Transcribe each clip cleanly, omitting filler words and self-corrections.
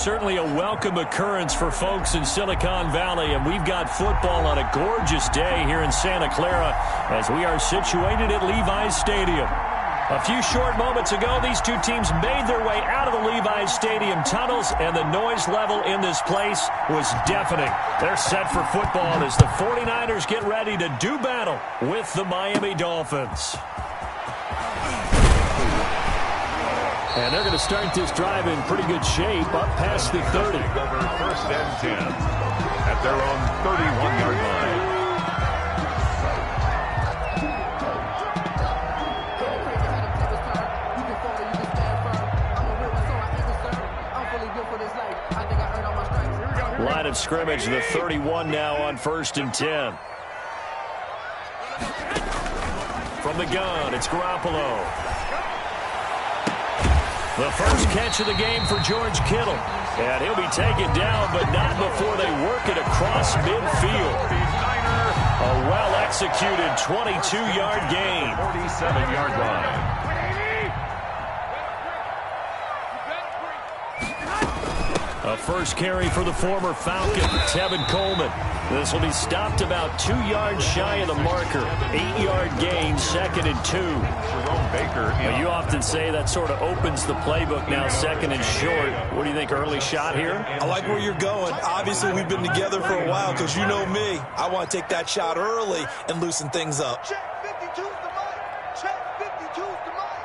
Certainly a welcome occurrence for folks in Silicon Valley, and we've got football on a gorgeous day here in Santa Clara as we are situated at Levi's Stadium. A few short moments ago, these two teams made their way out of the Levi's Stadium tunnels, and the noise level in this place was deafening. They're set for football as the 49ers get ready to do battle with the Miami Dolphins. And they're going to start this drive in pretty good shape, up past the 30. First and 10 at their own 31-yard line. Line of scrimmage, the 31 now on 1st and 10. From the gun, it's Garoppolo. The first catch of the game for George Kittle. And he'll be taken down, but not before they work it across midfield. A well-executed 22-yard gain. 47-yard line. A first carry for the former Falcon, Tevin Coleman. This will be stopped about 2 yards shy of the marker. 8-yard gain, 2nd and 2. Well, you often say that sort of opens the playbook now, 2nd and short. What do you think, early shot here? I like where you're going. Obviously, we've been together for a while because you know me. I want to take that shot early and loosen things up. Check 52's the mic. Check 52's the mic.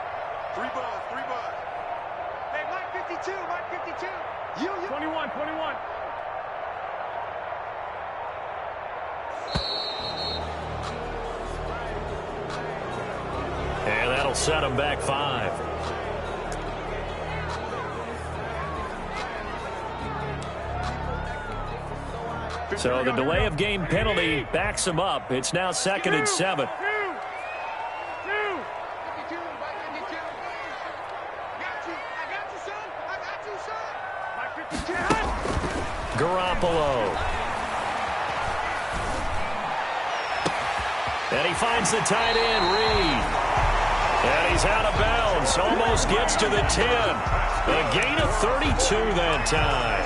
3 buzz, 3 buzz. Hey, mic 52, mic 52. You. 21. And that'll set them back 5. So the delay of game penalty backs them up. It's now 2nd and 7. Garoppolo. And he finds the tight end, Reed. And he's out of bounds. Almost gets to the 10. A gain of 32 that time.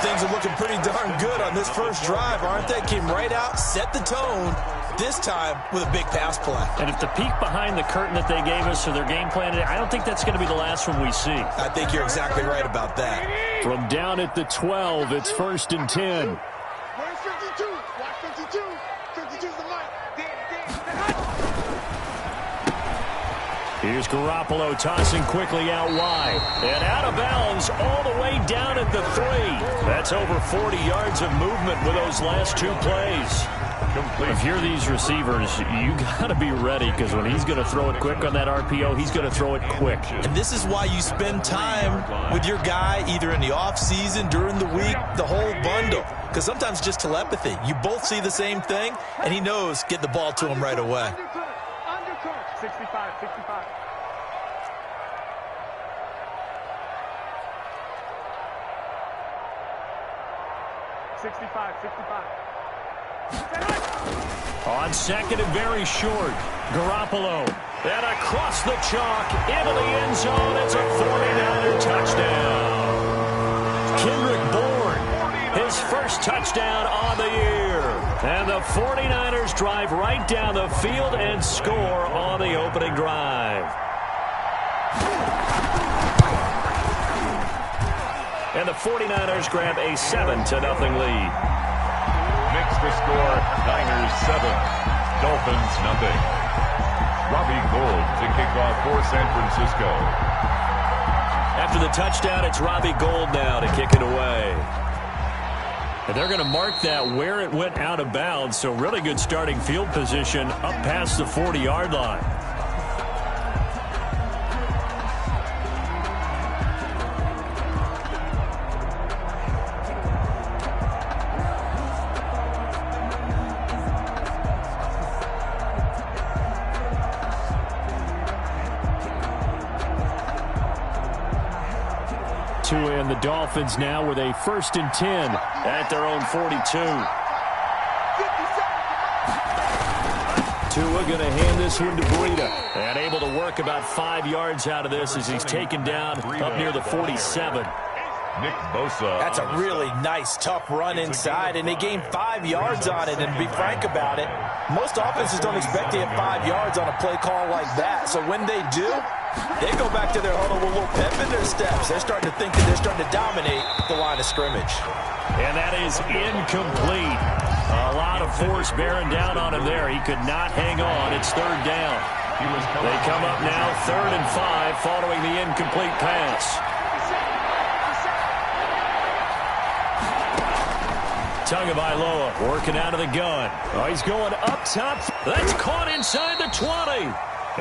Things are looking pretty darn good on this first drive, aren't they? Came right out, set the tone, this time with a big pass play. And if the peek behind the curtain that they gave us or their game plan today, I don't think that's going to be the last one we see. I think you're exactly right about that. From down at the 12, it's 1st and 10. Where's 52? Watch 52. 52's the mic. Here's Garoppolo tossing quickly out wide. And out of bounds all the way down at the 3. That's over 40 yards of movement with those last 2 plays. If you're these receivers, you got to be ready because when he's going to throw it quick on that RPO, he's going to throw it quick. And this is why you spend time with your guy either in the offseason, during the week, the whole bundle. Because sometimes just telepathy. You both see the same thing, and he knows get the ball to him right away. Undercut. 65. 65. On 2nd and very short, Garoppolo. And across the chalk, into the end zone. It's a 49er touchdown. Kendrick Bourne, his first touchdown on the year. And the 49ers drive right down the field and score on the opening drive. And the 49ers grab a 7-0 lead. Makes the score Niners 7, Dolphins nothing. Robbie Gould to kick off for San Francisco. After the touchdown, it's Robbie Gould now to kick it away. And they're going to mark that where it went out of bounds, so really good starting field position up past the 40-yard line. And the Dolphins now with a 1st and 10 at their own 42. Tua going to hand this one to Breida. And able to work about 5 yards out of this as he's taken down up near the 47. Nick Bosa. That's a really nice, tough run inside, and they gained 5 yards on it. And to be frank about it, most offenses don't expect to get 5 yards on a play call like that. So when they do, they go back to their huddle with a little pep in their steps. They're starting to think that they're starting to dominate the line of scrimmage. And that is incomplete. A lot of force bearing down on him there. He could not hang on. It's third down. They come up now 3rd and 5 following the incomplete pass. Tagovailoa working out of the gun. Oh, he's going up top. That's caught inside the 20.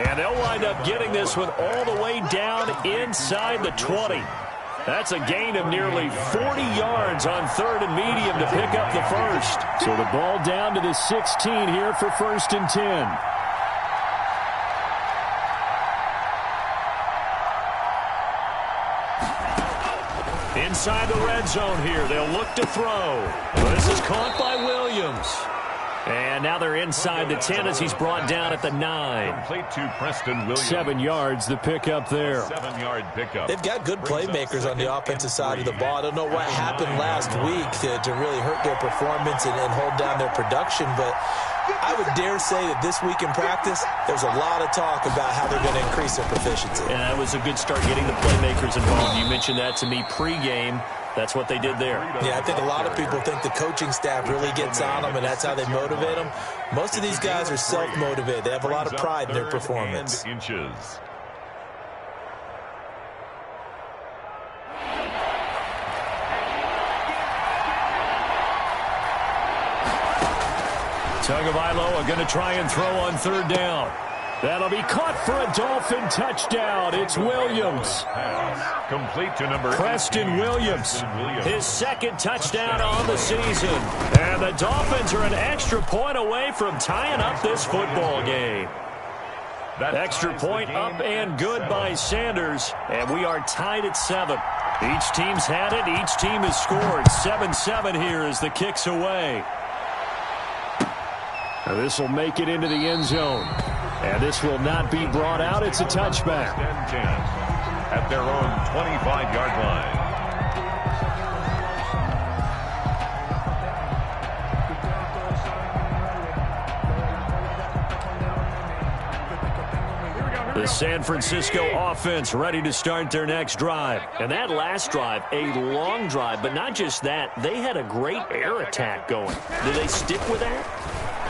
And they'll wind up getting this one all the way down inside the 20. That's a gain of nearly 40 yards on 3rd and medium to pick up the first. So the ball down to the 16 here for 1st and 10. Inside the red zone here. They'll look to throw. This is caught by Williams. And now they're inside the 10 as he's brought down at the 9. Complete to Preston Williams. 7 yards the pickup there. 7-yard pickup. They've got good playmakers on the offensive side of the ball. I don't know what happened last week to really hurt their performance and hold down their production, but I would dare say that this week in practice, there's a lot of talk about how they're going to increase their proficiency. And that was a good start getting the playmakers involved. You mentioned that to me pregame. That's what they did there. Yeah, I think a lot of people think the coaching staff really gets on them, and that's how they motivate them. Most of these guys are self-motivated. They have a lot of pride in their performance. Tagovailoa going to try and throw on 3rd down. That'll be caught for a Dolphin touchdown. It's Williams. Complete to number Preston Williams. His 2nd touchdown on the season. And the Dolphins are an extra point away from tying up this football game. That extra point up and good by Sanders. And we are tied at 7. Each team's had it. Each team has scored. 7-7 here as the kick's away. Now this will make it into the end zone. And this will not be brought out. It's a touchback. At their own 25-yard line. The San Francisco offense ready to start their next drive. And that last drive, a long drive, but not just that. They had a great air attack going. Did they stick with that?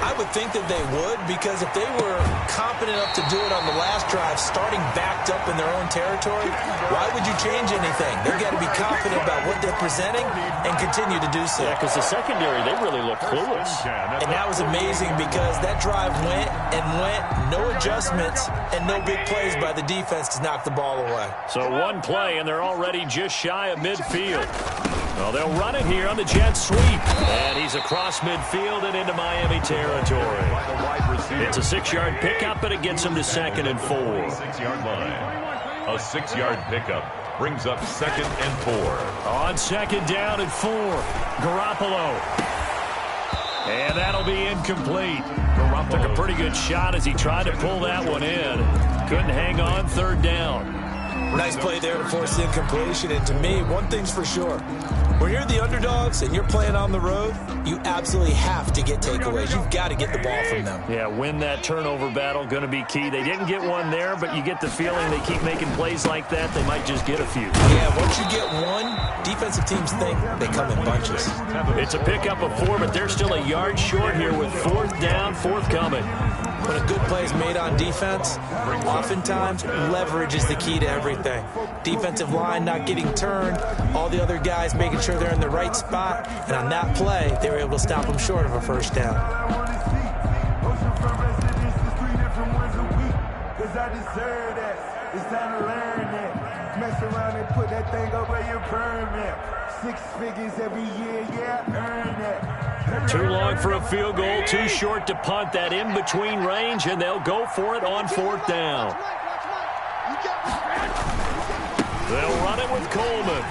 I would think that they would, because if they were confident enough to do it on the last drive, starting backed up in their own territory, why would you change anything? They've got to be confident about what they're presenting and continue to do so. Yeah, because the secondary, they really look clueless. And that was amazing because that drive went and went, no adjustments, and no big plays by the defense to knock the ball away. So one play, and they're already just shy of midfield. Well, they'll run it here on the jet sweep. And he's across midfield and into Miami territory. It's a 6-yard pickup, and it gets him to 2nd and 4. 6-yard line. A 6-yard pickup brings up 2nd and 4. On 2nd down and 4, Garoppolo. And that'll be incomplete. Garoppolo took a pretty good shot as he tried to pull that one in. Couldn't hang on 3rd down. Nice play there to force the incompletion. And to me, one thing's for sure. When you're the underdogs and you're playing on the road, you absolutely have to get takeaways. You've got to get the ball from them. Yeah, win that turnover battle, going to be key. They didn't get one there, but you get the feeling they keep making plays like that, they might just get a few. Yeah, once you get one, defensive teams think they come in bunches. It's a pickup of 4, but they're still a yard short here with 4th down, 4th coming. When a good play is made on defense, oftentimes leverage is the key to everything. Defensive line not getting turned, all the other guys making sure they're in the right spot, and on that play, they were able to stop them short of a 1st down. Mess around and put that thing up where your permit. 6 figures every year, yeah, earn that. Too long for a field goal, too short to punt. That in between range, and they'll go for it on 4th down. They'll run it with Coleman.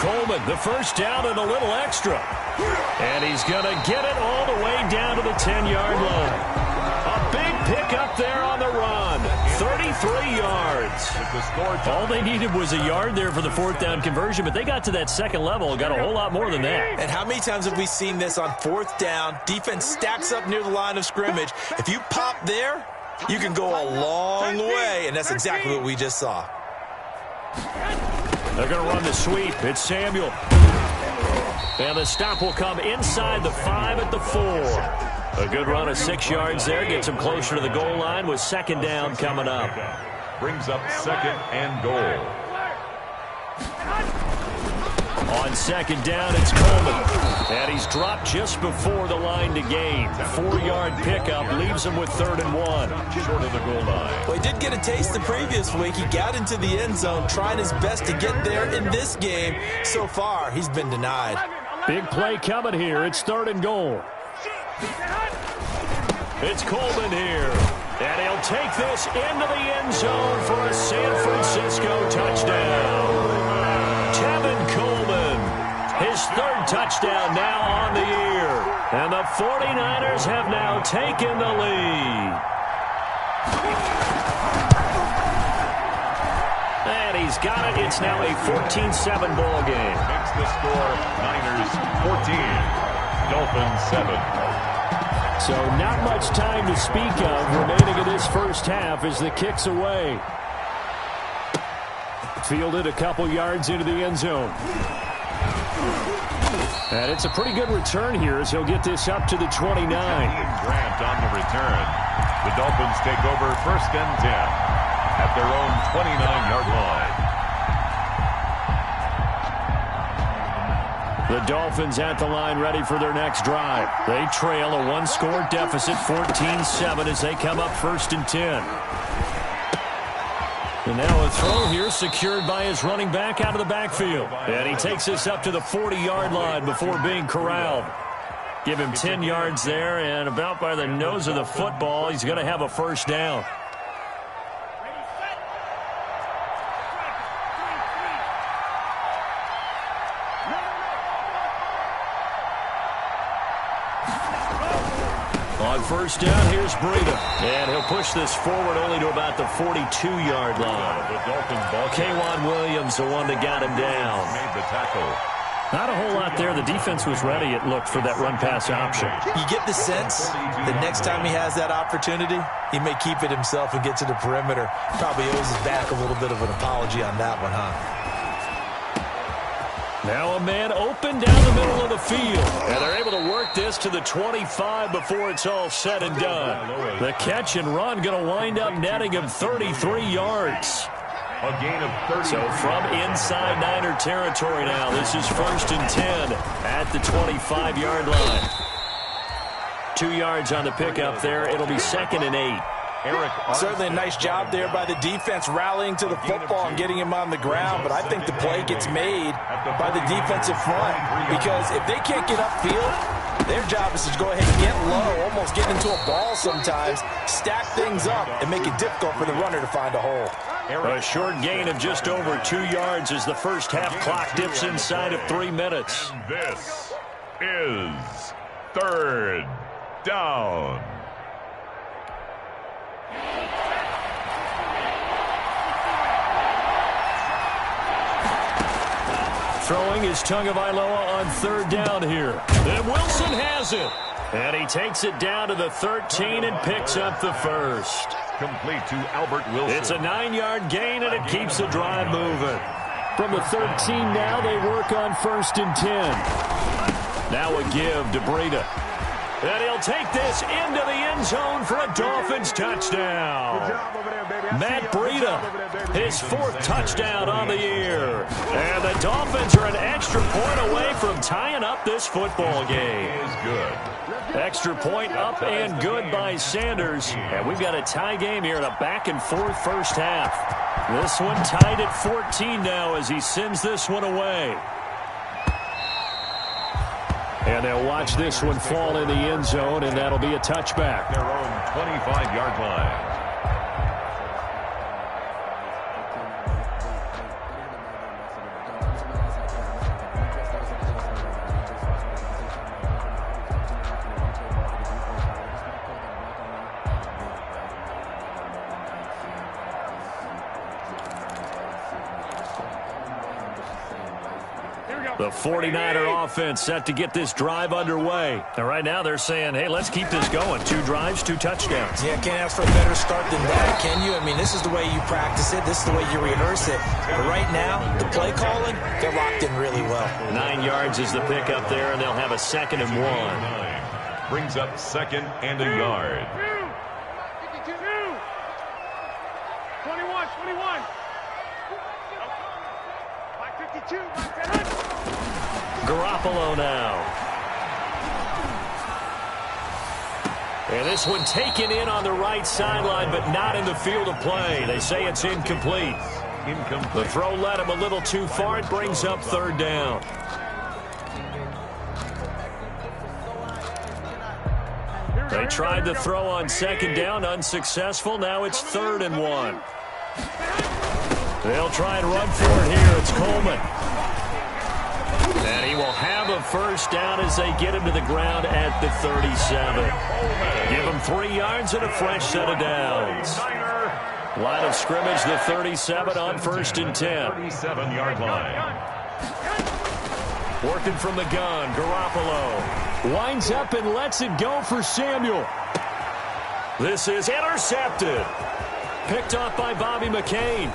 Coleman, the 1st down and a little extra. And he's going to get it all the way down to the 10-yard line. A big pickup there on the run. 33 yards. All they needed was a yard there for the fourth down conversion, but they got to that second level and got a whole lot more than that. And how many times have we seen this on fourth down? Defense stacks up near the line of scrimmage. If you pop there, you can go a long way, and that's exactly what we just saw. They're going to run the sweep. It's Samuel. And the stop will come inside the 5 at the 4. A good run of 6 yards there. Gets him closer to the goal line with second down coming up. Brings up second and goal. On second down, it's Coleman. And he's dropped just before the line to gain. 4-yard pickup leaves him with 3rd and 1. Short of the goal line. Well, he did get a taste the previous week. He got into the end zone, trying his best to get there in this game. So far, he's been denied. Big play coming here. It's 3rd and goal. It's Coleman here. And he'll take this into the end zone for a San Francisco touchdown. Tevin Coleman, his 3rd touchdown now on the year. And the 49ers have now taken the lead. And he's got it. It's now a 14-7 ball game. Makes the score Niners 14, Dolphins 7. So not much time to speak of remaining in this first half as the kick's away. Fielded a couple yards into the end zone. And it's a pretty good return here as he'll get this up to the 29. Grant on the return. The Dolphins take over 1st and 10 at their own 29-yard line. The Dolphins at the line ready for their next drive. They trail a 1-score deficit, 14-7 as they come up 1st and 10. And now a throw here secured by his running back out of the backfield. And he takes this up to the 40-yard line before being corralled. Give him 10 yards there, and about by the nose of the football, he's going to have a 1st down. On 1st down, here's Breida. And he'll push this forward only to about the 42-yard line. K'Wan Williams, the one that got him down. Made the tackle. Not a whole lot there. The defense was ready, it looked, for that run-pass option. You get the sense that next time he has that opportunity, he may keep it himself and get to the perimeter. Probably owes his back a little bit of an apology on that one, huh? Now a man open down the middle of the field. And they're able to work this to the 25 before it's all said and done. The catch and run going to wind up netting him 33 yards. A gain of 30. So from inside Niner territory now, this is 1st and 10 at the 25-yard line. 2 yards on the pickup there. It'll be 2nd and 8. Certainly a nice job there by the defense rallying to the football and getting him on the ground, but I think the play gets made by the defensive front because if they can't get upfield, their job is to go ahead and get low, almost get into a ball sometimes, stack things up, and make it difficult for the runner to find a hole. A short gain of just over 2 yards as the first half clock dips inside of 3 minutes. And this is 3rd down. Throwing is Tagovailoa on 3rd down here. And Wilson has it. And he takes it down to the 13 and picks up the 1st. Complete to Albert Wilson. It's a 9-yard gain, and it keeps the drive moving. From the 13 now, they work on 1st and 10. Now a give to Breida. And he'll take this into the end zone for a Dolphins touchdown. Matt Breida, his 4th touchdown on the year. And the Dolphins are an extra point away from tying up this football game. Is good. Extra point up and good by Sanders. And we've got a tie game here in a back-and-forth first half. This one tied at 14 now as he sends this one away. And they'll watch this one fall in the end zone, and that'll be a touchback. Their own 25-yard line. The 49er offense set to get this drive underway. And right now they're saying, hey, let's keep this going. 2 drives, 2 touchdowns. Yeah, can't ask for a better start than that, can you? I mean, this is the way you practice it. This is the way you rehearse it. But right now, the play calling, they're locked in really well. 9 yards is the pickup there, and they'll have a 2nd and 1. Brings up 2nd and a yard. 21. 552. Garoppolo now. And this one taken in on the right sideline, but not in the field of play. They say it's incomplete. The throw led him a little too far. It brings up 3rd down. They tried to throw on 2nd down, unsuccessful. Now it's 3rd and 1. They'll try and run for it here. It's Coleman. And he will have a 1st down as they get him to the ground at the 37. Give him 3 yards and a fresh set of downs. Line of scrimmage, the 37 on 1st and 10. 37-yard line. Working from the gun, Garoppolo winds up and lets it go for Samuel. This is intercepted. Picked off by Bobby McCain.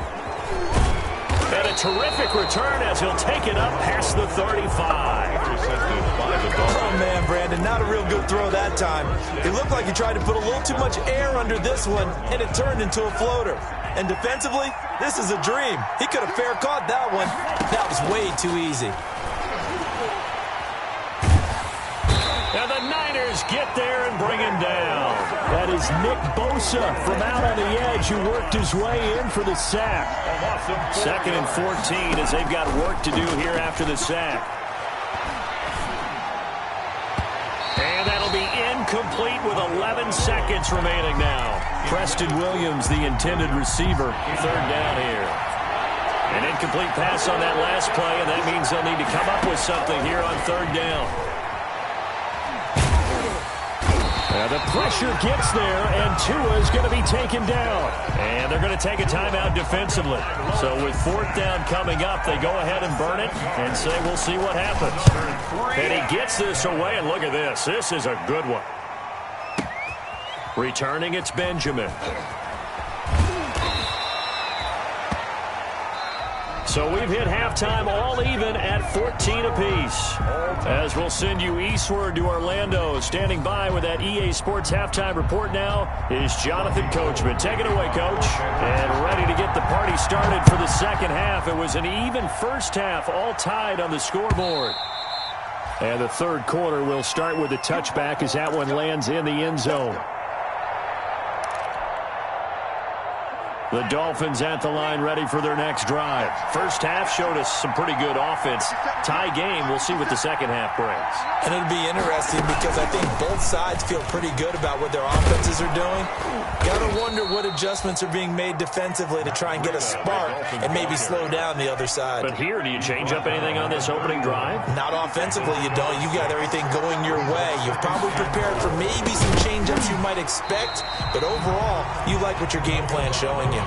And a terrific return as he'll take it up past the 35. Oh, man, Brandon, not a real good throw that time. It looked like he tried to put a little too much air under this one, and it turned into a floater. And defensively, this is a dream. He could have fair caught that one. That was way too easy. And the Niners get there and bring him down. That is Nick Bosa from out on the edge who worked his way in for the sack. 2nd and 14 as they've got work to do here after the sack. And that'll be incomplete with 11 seconds remaining now. Preston Williams, the intended receiver. 3rd down here. An incomplete pass on that last play, and that means they'll need to come up with something here on 3rd down. Now the pressure gets there, and Tua is going to be taken down. And they're going to take a timeout defensively. So with 4th down coming up, they go ahead and burn it and say, we'll see what happens. And he gets this away, and look at this. This is a good one. Returning, it's Benjamin. So we've hit halftime all even at 14 apiece. As we'll send you eastward to Orlando. Standing by with that EA Sports halftime report now is Jonathan Coachman. Take it away, Coach. And ready to get the party started for the 2nd half. It was an even first half, all tied on the scoreboard. And the 3rd quarter will start with a touchback as that one lands in the end zone. The Dolphins at the line ready for their next drive. First half showed us some pretty good offense. Tie game, we'll see what the 2nd half brings. And it'll be interesting because I think both sides feel pretty good about what their offenses are doing. Got to wonder what adjustments are being made defensively to try and get a spark and maybe slow down the other side. But here, do you change up anything on this opening drive? Not offensively, you don't. You got everything going your way. You've probably prepared for maybe some change-ups you might expect, but overall, you like what your game plan's showing you.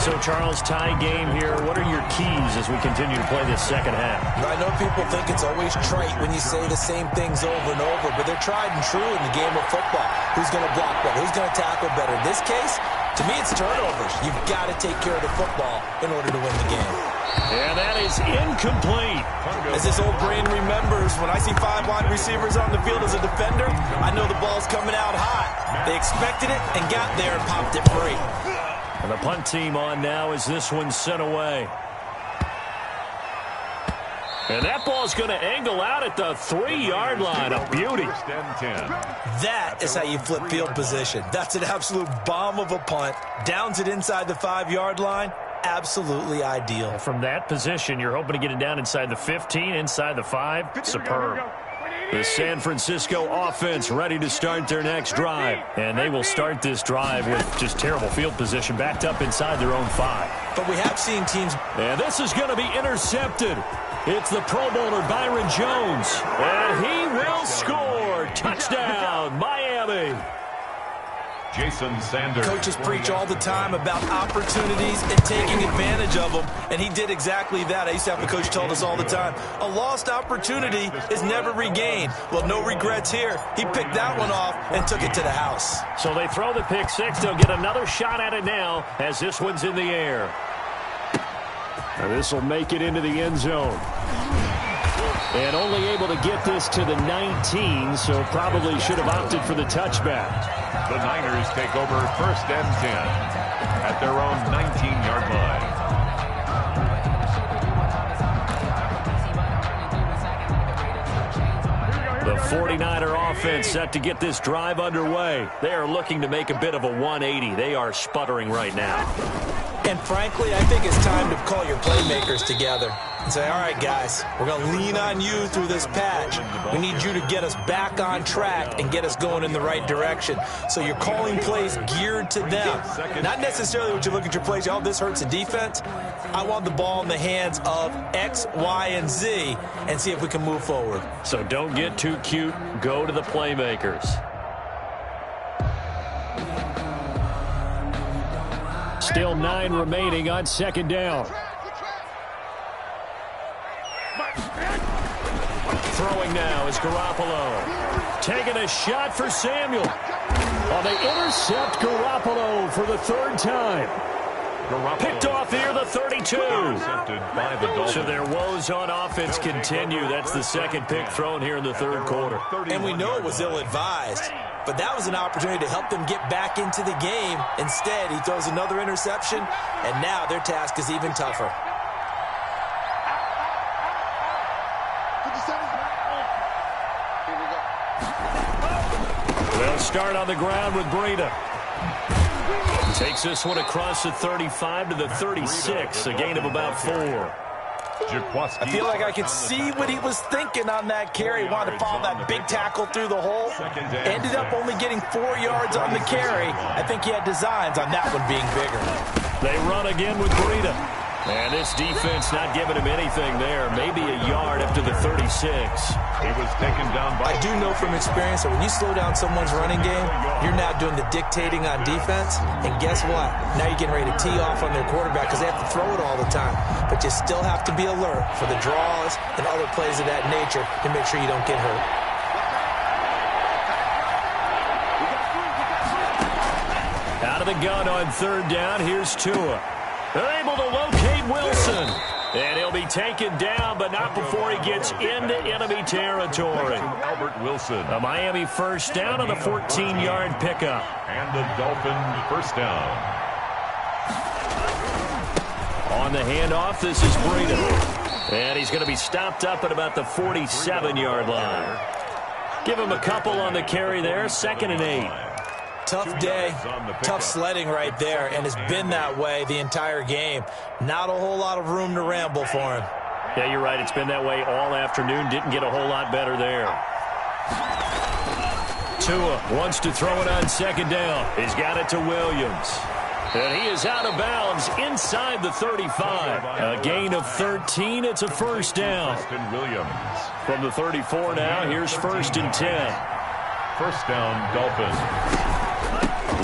So, Charles, tie game here. What are your keys as we continue to play this 2nd half? I know people think it's always trite when you say the same things over and over, but they're tried and true in the game of football. Who's going to block better? Who's going to tackle better? In this case, to me, it's turnovers. You've got to take care of the football in order to win the game. And that is incomplete. As this old brain remembers, when I see 5 wide receivers on the field as a defender, I know the ball's coming out hot. They expected it and got there and popped it free. And the punt team on now as this one's sent away. And that ball's going to angle out at the 3-yard line. A beauty. That is how you flip field position. That's an absolute bomb of a punt. Downs it inside the 5-yard line. Absolutely ideal. From that position, you're hoping to get it down inside the 15, inside the 5. Superb. The San Francisco offense ready to start their next drive. And they will start this drive with just terrible field position backed up inside their own 5. But we have seen teams. And this is going to be intercepted. It's the Pro Bowler Byron Jones. And he will score. Touchdown, Miami. Jason Sanders. Coaches preach all the time about opportunities and taking advantage of them, and he did exactly that. I used to have a coach tell us all the time, a lost opportunity is never regained. Well, no regrets here. He picked that one off and took it to the house. So they throw the pick six. They'll get another shot at it now as this one's in the air. And this will make it into the end zone. And only able to get this to the 19, so probably should have opted for the touchback. The Niners take over 1st and 10 at their own 19-yard line. The 49er offense set to get this drive underway. They are looking to make a bit of a 180. They are sputtering right now. And frankly, I think it's time to call your playmakers together and say, all right, guys, we're going to lean on you through this patch. We need you to get us back on track and get us going in the right direction. So you're calling plays geared to them. Not necessarily what you look at your plays, oh, this hurts the defense. I want the ball in the hands of X, Y, and Z and see if we can move forward. So don't get too cute. Go to the playmakers. Still 9 remaining on 2nd down. Throwing now is Garoppolo. Taking a shot for Samuel. Oh, they intercept Garoppolo for the 3rd time. Picked off here, the 32. So their woes on offense continue. That's the 2nd pick thrown here in the 3rd quarter. And we know it was ill-advised, but that was an opportunity to help them get back into the game. Instead, he throws another interception, and now their task is even tougher. They'll start on the ground with Breida. Takes this one across the 35 to the 36, a gain of about 4. I feel like I could see what he was thinking on that carry. He wanted to follow that big tackle through the hole. Ended up only getting 4 yards on the carry. I think he had designs on that one being bigger. They run again with Breida. And this defense not giving him anything there. Maybe a yard up to the 36. He was taken down by... I do know from experience that when you slow down someone's running game, you're now doing the dictating on defense. And guess what? Now you're getting ready to tee off on their quarterback because they have to throw it all the time. But you still have to be alert for the draws and other plays of that nature to make sure you don't get hurt. Out of the gun on 3rd down, here's Tua. They're able to locate Wilson. And he'll be taken down, but not before he gets into enemy territory. Albert Wilson. A Miami 1st down on the 14-yard pickup. And the Dolphins 1st down. On the handoff, this is Breida. And he's going to be stopped up at about the 47-yard line. Give him a couple on the carry there, 2nd and 8. Tough day, tough sledding right there, and it's been that way the entire game. Not a whole lot of room to ramble for him. Yeah, you're right. It's been that way all afternoon. Didn't get a whole lot better there. Tua wants to throw it on 2nd down. He's got it to Williams. And he is out of bounds inside the 35. A gain of 13. It's a 1st down. Williams. From the 34 now, here's 1st and 10. 1st down, Dolphins.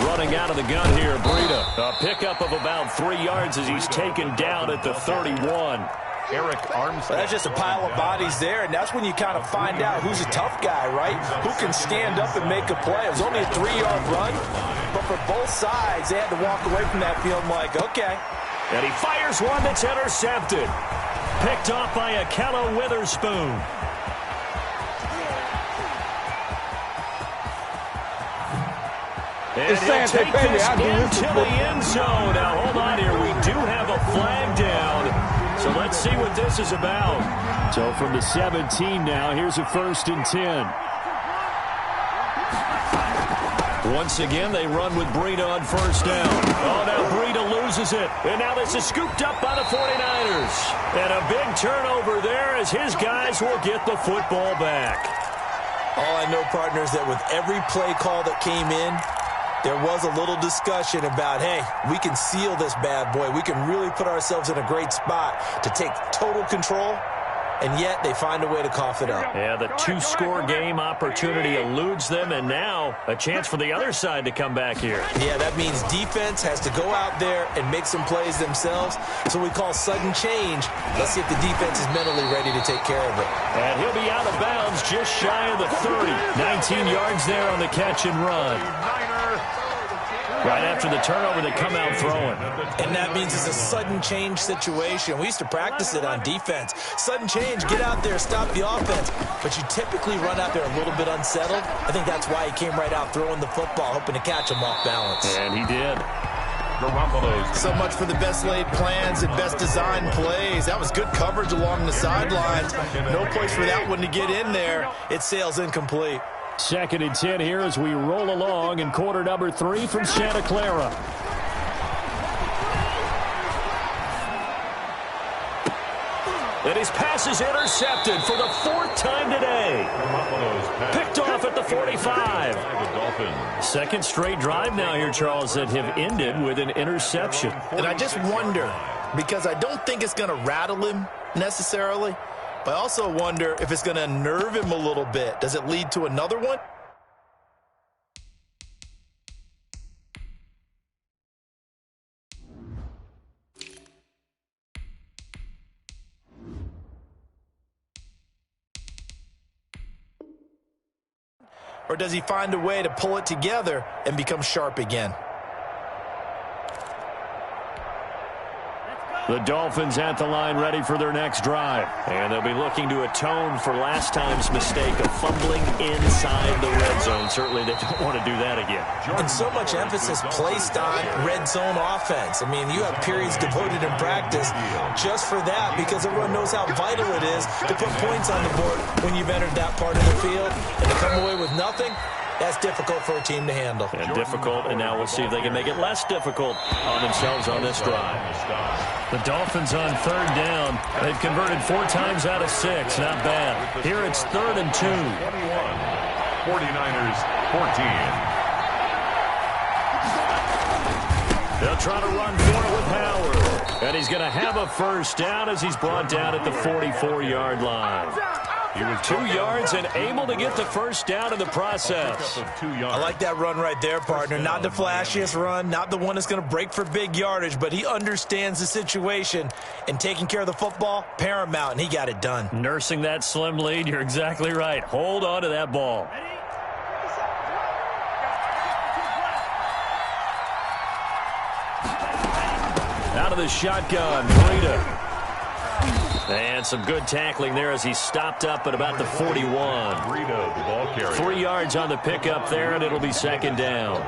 Running out of the gun here, Breida. A pickup of about 3 yards as he's taken down at the 31. Eric Armstead. That's just a pile of bodies there, and that's when you kind of find out who's a tough guy, right? Who can stand up and make a play. It was only a 3-yard run, but for both sides, they had to walk away from that field like, okay. And he fires one that's intercepted. Picked off by Akello Witherspoon. And he'll take this into the end zone. Now, hold on here. We do have a flag down. So let's see what this is about. So from the 17 now, here's a 1st and 10. Once again, they run with Breida on 1st down. Oh, now Breida loses it. And now this is scooped up by the 49ers. And a big turnover there as his guys will get the football back. All I know, partners, that with every play call that came in, there was a little discussion about, hey, we can seal this bad boy. We can really put ourselves in a great spot to take total control. and yet they find a way to cough it up. Yeah, the two-score game opportunity eludes them, and now a chance for the other side to come back here. Yeah, that means defense has to go out there and make some plays themselves. So we call sudden change. Let's see if the defense is mentally ready to take care of it. And he'll be out of bounds just shy of the 30. 19 yards there on the catch and run. Right after the turnover, they come out throwing. And that means it's a sudden change situation. We used to practice it on defense. Sudden change, get out there, stop the offense. But you typically run out there a little bit unsettled. I think that's why he came right out throwing the football, hoping to catch him off balance. And he did. So much for the best laid plans and best designed plays. That was good coverage along the sidelines. No place for that one to get in there. It sails incomplete. 2nd and 10 here as we roll along in quarter number 3 from Santa Clara. And his pass is intercepted for the 4th time today. Picked off at the 45. Second straight drive now here, Charles, that have ended with an interception. And I just wonder, because I don't think it's going to rattle him necessarily, but I also wonder if it's going to unnerve him a little bit. Does it lead to another one? Or does he find a way to pull it together and become sharp again? The Dolphins at the line ready for their next drive. And they'll be looking to atone for last time's mistake of fumbling inside the red zone. Certainly they don't want to do that again. And so much emphasis placed on red zone offense. I mean, you have periods devoted in practice just for that because everyone knows how vital it is to put points on the board when you've entered that part of the field. And to come away with nothing, that's difficult for a team to handle. And difficult, and now we'll see if they can make it less difficult on themselves on this drive. The Dolphins on 3rd down. They've converted 4 times out of 6. Not bad. Here it's 3rd and 2. 49ers 14. They'll try to run for it with Howard. And he's going to have a first down as he's brought down at the 44-yard line. He was 2 yards and able to get the first down in the process. I like that run right there, partner. Not the flashiest run, not the one that's going to break for big yardage, but he understands the situation, and taking care of the football, paramount, and he got it done. Nursing that slim lead, you're exactly right. Hold on to that ball. Out of the shotgun, Breida. And some good tackling there as he stopped up at about the 41. Breida, the ball carrier. 3 yards on the pickup there, and it'll be 2nd down.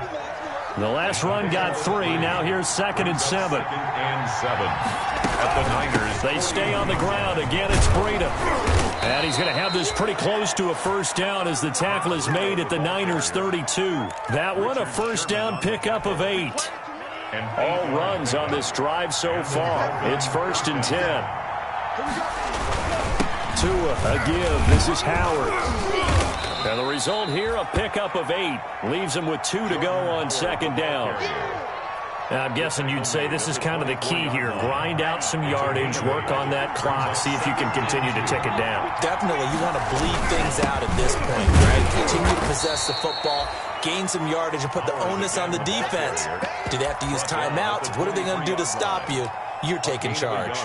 The last run got 3. Now here's 2nd and 7. 2nd and 7 at the Niners. They stay on the ground. Again, it's Breida. And he's going to have this pretty close to a first down as the tackle is made at the Niners 32. That one a first down pickup of 8. All runs on this drive so far. It's 1st and 10. Tua, a give. This is Howard. And the result here, a pickup of 8. Leaves him with 2 to go on 2nd down. Now, I'm guessing you'd say this is kind of the key here. Grind out some yardage, work on that clock, see if you can continue to tick it down. Definitely, you want to bleed things out at this point, right? Continue to possess the football, gain some yardage, and put the onus on the defense. Do they have to use timeouts? What are they going to do to stop you? You're taking charge.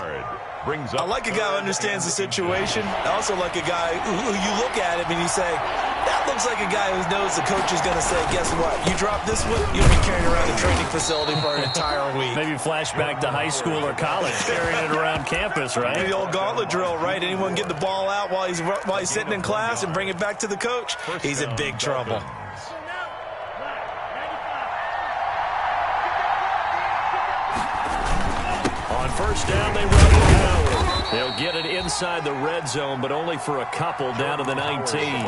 I like a guy who understands the situation. I also like a guy who you look at him and you say, that looks like a guy who knows the coach is going to say, guess what? You drop this one, you'll be carrying around a training facility for an entire week. Maybe flashback to high school or college, carrying it around campus, right? The old gauntlet drill, right? Anyone get the ball out while he's sitting in class and bring it back to the coach? He's in big trouble. On first down, they run with Howard. They'll get it inside the red zone, but only for a couple down to the 19.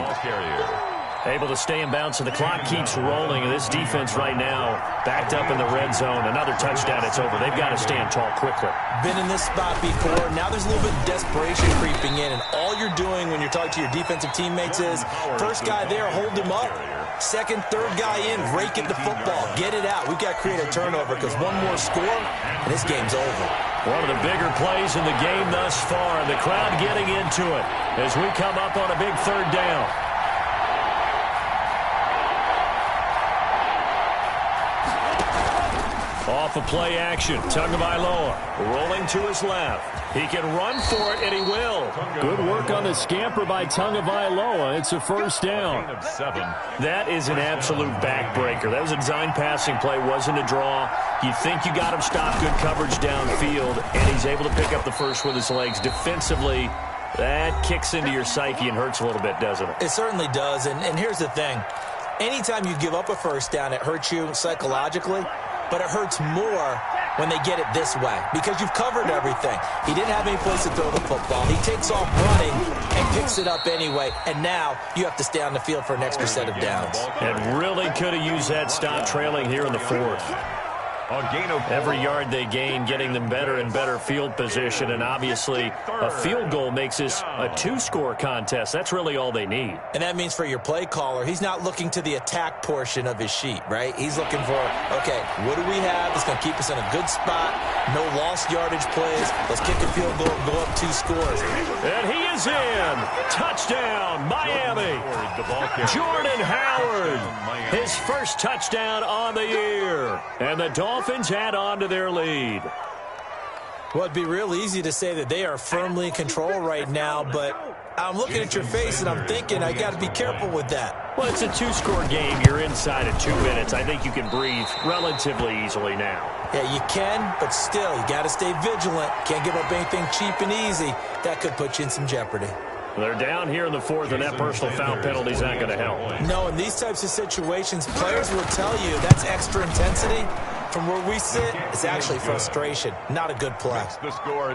Able to stay in bounds, and the clock keeps rolling. And this defense right now backed up in the red zone. Another touchdown, it's over. They've got to stand tall quickly. Been in this spot before. Now there's a little bit of desperation creeping in, and all you're doing when you're talking to your defensive teammates is, first guy there, hold him up. Second, third guy in, rake at the football. Get it out. We've got to create a turnover because one more score, and this game's over. One of the bigger plays in the game thus far, and the crowd getting into it as we come up on a big third down. Off of play action, Tagovailoa rolling to his left. He can run for it, and he will. Good work on the scamper by Tagovailoa. It's a first down. That is an absolute backbreaker. That was a design passing play, wasn't a draw. You think you got him stopped, good coverage downfield, and he's able to pick up the first with his legs. Defensively, that kicks into your psyche and hurts a little bit, doesn't it? It certainly does, and here's the thing. Anytime you give up a first down, it hurts you psychologically. But it hurts more when they get it this way because you've covered everything. He didn't have any place to throw the football. He takes off running and picks it up anyway. And now you have to stay on the field for an extra set of downs. And really could have used that stop trailing here in the fourth. Every yard they gain, getting them better and better field position. And obviously, a field goal makes this a two-score contest. That's really all they need. And that means for your play caller, he's not looking to the attack portion of his sheet, right? He's looking for, okay, what do we have that's going to keep us in a good spot? No lost yardage plays. Let's kick a field goal and go up 2 scores. And he is in. Touchdown, Miami. Jordan Howard, his first touchdown on the year. And the Dolphins add on to their lead. Well, it'd be real easy to say that they are firmly in control right now, but I'm looking at your face and I'm thinking I got to be careful with that. Well, it's a 2-score game. You're inside of 2 minutes. I think you can breathe relatively easily now. Yeah, you can, but still, you got to stay vigilant. Can't give up anything cheap and easy. That could put you in some jeopardy. They're down here in the fourth, and that personal foul penalty is not going to help. No, in these types of situations, players will tell you that's extra intensity. From where we sit, it's actually frustration. Not a good play.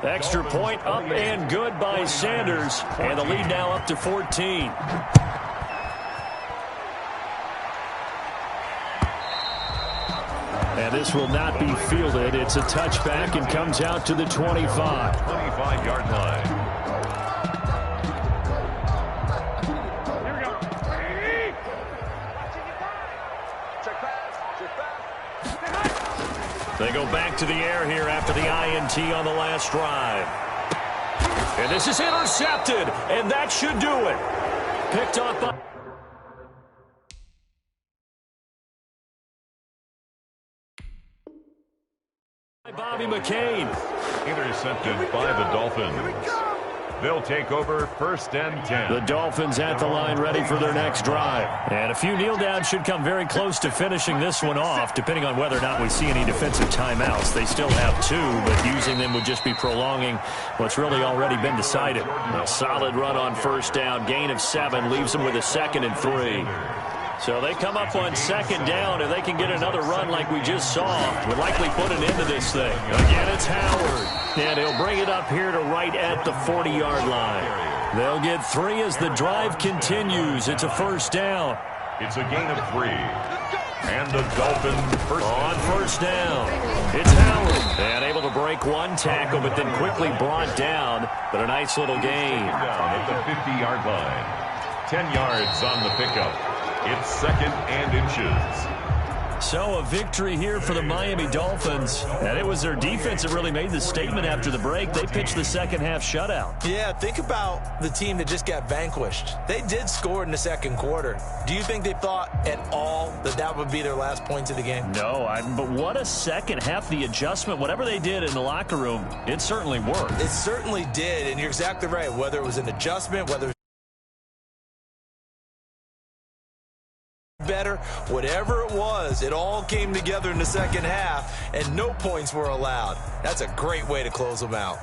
Extra point up and good by Sanders, and the lead now up to 14. And this will not be fielded. It's a touchback and comes out to the 25. 25-yard line. They go back to the air here after the INT on the last drive. And this is intercepted, and that should do it. Picked up by Bobby McCain. Intercepted by the Dolphins. They'll take over 1st and 10. The Dolphins at the line ready for their next drive. And a few kneel downs should come very close to finishing this one off, depending on whether or not we see any defensive timeouts. They still have 2, but using them would just be prolonging what's really already been decided. A solid run on 1st down, gain of 7, leaves them with a 2nd and 3. So they come up on 2nd down, and they can get another run like we just saw. Would likely put an end to this thing. Again, it's Howard. And he'll bring it up here to right at the 40-yard line. They'll get 3 as the drive continues. It's a 1st down. It's a gain of 3. And the Dolphins on 1st down. It's Howard. And able to break 1 tackle, but then quickly brought down. But a nice little gain. Down at the 50-yard line. 10 yards on the pickup. It's 2nd and inches. So a victory here for the Miami Dolphins. And it was their defense that really made the statement after the break. They pitched the second-half shutout. Yeah, think about the team that just got vanquished. They did score in the 2nd quarter. Do you think they thought at all that that would be their last points of the game? No, but what a second half. The adjustment, whatever they did in the locker room, it certainly worked. It certainly did, and you're exactly right. Whether it was an adjustment, whether better, whatever it was, it all came together in the 2nd half, and no points were allowed. That's a great way to close them out.